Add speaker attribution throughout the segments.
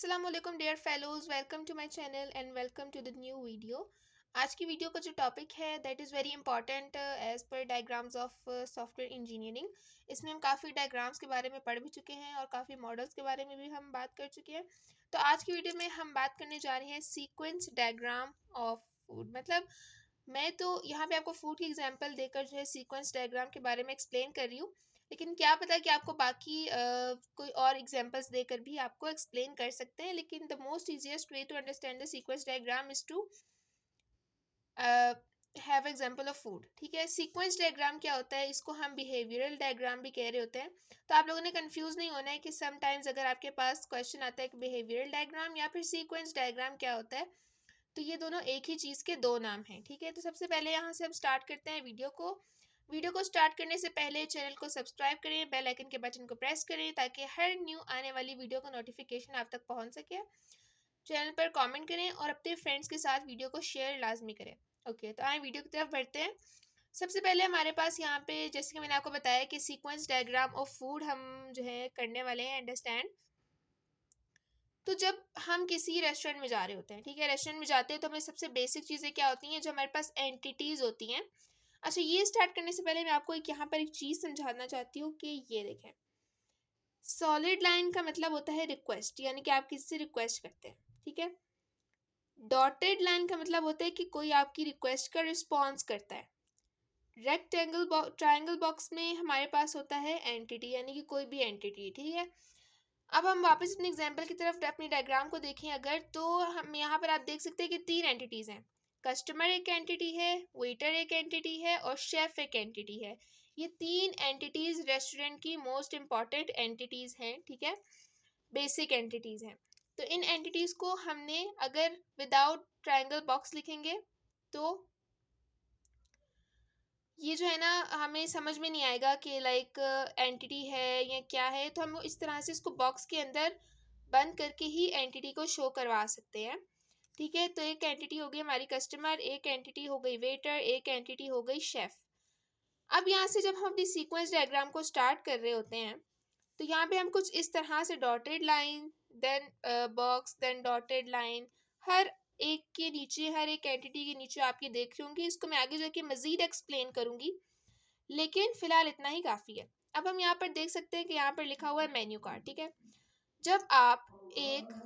Speaker 1: अस्सलाम वालेकुम dear fellows, welcome to my channel and welcome to the new video. आज की वीडियो का जो टॉपिक है that is very important as per diagrams of software engineering. इसमें हम काफ़ी डायग्राम्स के बारे में पढ़ भी चुके हैं और काफ़ी मॉडल्स के बारे में भी हम बात कर चुके हैं। तो आज की वीडियो में हम बात करने जा रहे हैं सीक्वेंस डायग्राम ऑफ फूड। मतलब मैं तो यहाँ पे आपको फूड की एग्जांपल देकर जो है सीक्वेंस डायग्राम के बारे में एक्सप्लेन कर रही हूँ, लेकिन क्या पता कि आपको बाकी कोई और एग्जांपल्स देकर भी आपको एक्सप्लेन कर सकते हैं। लेकिन the most easiest way to understand the sequence diagram is to have example of food. ठीक है, सीक्वेंस डायग्राम क्या होता है, इसको हम बिहेवियरल डायग्राम भी कह रहे होते हैं। तो आप लोगों ने कंफ्यूज नहीं होना है कि समटाइम्स अगर आपके पास क्वेश्चन आता है कि बिहेवियरल डायग्राम या फिर सीक्वेंस डायग्राम क्या होता है, तो ये दोनों एक ही चीज़ के दो नाम हैं। ठीक है, तो सबसे पहले यहाँ से हम स्टार्ट करते हैं वीडियो को स्टार्ट करने से पहले चैनल को सब्सक्राइब करें, बेल आइकन के बटन को प्रेस करें ताकि हर न्यू आने वाली वीडियो का नोटिफिकेशन आप तक पहुंच सके। चैनल पर कमेंट करें और अपने फ्रेंड्स के साथ वीडियो को शेयर लाजमी करें। ओके, तो आए वीडियो की तरफ बढ़ते हैं। सबसे पहले हमारे पास यहाँ पे जैसे कि मैंने आपको बताया कि सीक्वेंस डायग्राम ऑफ फूड हम जो है करने वाले हैं अंडरस्टैंड। तो जब हम किसी रेस्टोरेंट में जा रहे होते हैं, ठीक है, रेस्टोरेंट में जाते हैं तो हमें सबसे बेसिक चीज़ें क्या होती हैं, जो हमारे पास एंटिटीज़ होती हैं। अच्छा, ये स्टार्ट करने से पहले मैं आपको यहाँ पर एक चीज़ समझाना चाहती हूँ कि ये देखें, सॉलिड लाइन का मतलब होता है रिक्वेस्ट, यानी कि आप किसी से रिक्वेस्ट करते हैं। ठीक है, डॉटेड लाइन का मतलब होता है कि कोई आपकी रिक्वेस्ट का रिस्पॉन्स करता है। रेक्टेंगल ट्रायंगल बॉक्स में हमारे पास होता है एंटिटी, यानी कि कोई भी एंटिटी। ठीक है, अब हम वापस अपने एग्जाम्पल की तरफ अपनी डायग्राम को देखें अगर, तो हम यहाँ पर आप देख सकते हैं कि तीन एंटिटीज़ हैं। कस्टमर एक एंटिटी है, वेटर एक एंटिटी है और शेफ एक एंटिटी है। ये तीन एंटिटीज़ रेस्टोरेंट की मोस्ट इम्पॉर्टेंट एंटिटीज़ हैं। ठीक है, बेसिक एंटिटीज़ हैं। तो इन एंटिटीज़ को हमने अगर विदाउट ट्रायंगल बॉक्स लिखेंगे तो ये जो है ना हमें समझ में नहीं आएगा कि लाइक एंटिटी है या क्या है। तो हम इस तरह से इसको बॉक्स के अंदर बंद करके ही एंटिटी को शो करवा सकते हैं। ठीक है, तो एक एंटिटी हो गई हमारी कस्टमर, एक एंटिटी हो गई वेटर, एक एंटिटी हो गई शेफ। अब यहाँ से जब हम अपनी सीक्वेंस डायग्राम को स्टार्ट कर रहे होते हैं तो यहाँ पे हम कुछ इस तरह से dotted line, then box, then dotted line, हर एक के नीचे, हर एक एंटिटी के नीचे आपकी देख रही होंगी। इसको मैं आगे जाके मजीद एक्सप्लेन करूंगी, लेकिन फिलहाल इतना ही काफ़ी है। अब हम यहाँ पर देख सकते हैं कि यहाँ पर लिखा हुआ है मेन्यू कार्ड। ठीक है, जब आप एक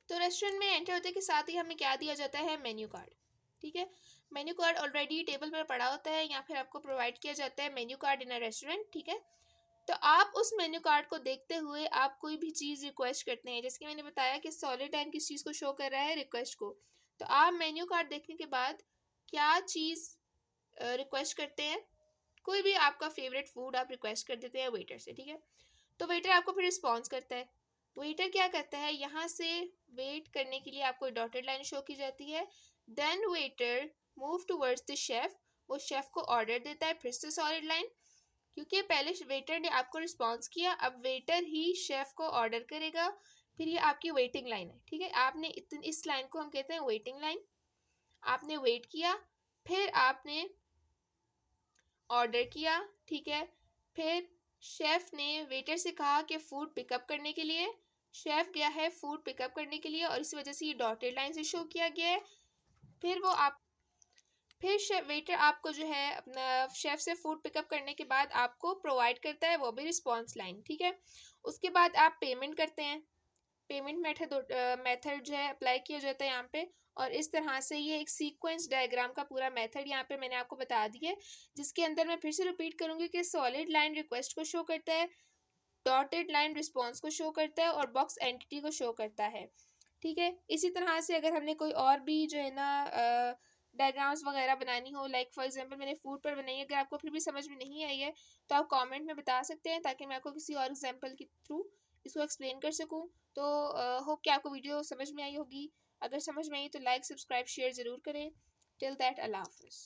Speaker 1: तो रेस्टोरेंट में एंटर होते के साथ ही हमें क्या दिया जाता है, मेन्यू कार्ड। ठीक है, मेन्यू कार्ड ऑलरेडी टेबल पर पड़ा होता है या फिर आपको प्रोवाइड किया जाता है मेन्यू कार्ड इन अ रेस्टोरेंट। ठीक है, तो आप उस मेन्यू कार्ड को देखते हुए आप कोई भी चीज़ रिक्वेस्ट करते हैं। जैसे कि मैंने बताया कि सॉलिड लाइन किस चीज़ को शो कर रहा है, रिक्वेस्ट को। तो आप मेन्यू कार्ड देखने के बाद क्या चीज़ रिक्वेस्ट करते हैं, कोई भी आपका फेवरेट फूड आप रिक्वेस्ट कर देते हैं वेटर से। ठीक है, तो वेटर आपको फिर रिस्पॉन्स करता है। वेटर क्या करता है, यहाँ से वेट करने के लिए आपको डॉटेड लाइन शो की जाती है। Then waiter move towards the chef, वो शेफ को ऑर्डर देता है, फिर से सॉलिड लाइन, क्योंकि पहले वेटर ने आपको रिस्पॉन्स किया, अब वेटर ही शेफ को ऑर्डर करेगा। फिर ये आपकी वेटिंग लाइन है। ठीक है, आपने इस लाइन को हम कहते हैं वेटिंग लाइन। आपने वेट किया, फिर आपने ऑर्डर किया। ठीक है, फिर शेफ ने वेटर से कहा कि फूड पिकअप करने के लिए। शेफ गया है फूड पिकअप करने के लिए और इस वजह से ये डॉटेड लाइन से शो किया गया है। फिर वो आप फिर शेफ वेटर आपको जो है अपना शेफ से फूड पिकअप करने के बाद आपको प्रोवाइड करता है, वो भी रिस्पॉन्स लाइन। ठीक है, उसके बाद आप पेमेंट करते हैं। पेमेंट मेथड जो है अप्लाई किया जाता है यहाँ पे, और इस तरह से ये एक सीक्वेंस डायग्राम का पूरा मेथड यहाँ पे मैंने आपको बता दिया है, जिसके अंदर मैं फिर से रिपीट करूँगी कि सॉलिड लाइन रिक्वेस्ट को शो करता है, डॉटेड लाइन रिस्पॉन्स को शो करता है और बॉक्स एंटिटी को शो करता है। ठीक है, इसी तरह से अगर हमने कोई और भी जो है ना डायग्राम्स वगैरह बनानी हो, लाइक फॉर एग्जांपल मैंने फूड पर बनाई है, अगर आपको फिर भी समझ में नहीं आई है तो आप कमेंट में बता सकते हैं ताकि मैं आपको किसी और एग्जांपल के थ्रू इसको एक्सप्लेन कर सकूं। तो होप कि आपको वीडियो समझ में आई होगी। अगर समझ में आई तो लाइक, सब्सक्राइब, शेयर ज़रूर करें। टिल दैट, अल्लाह हाफिज़।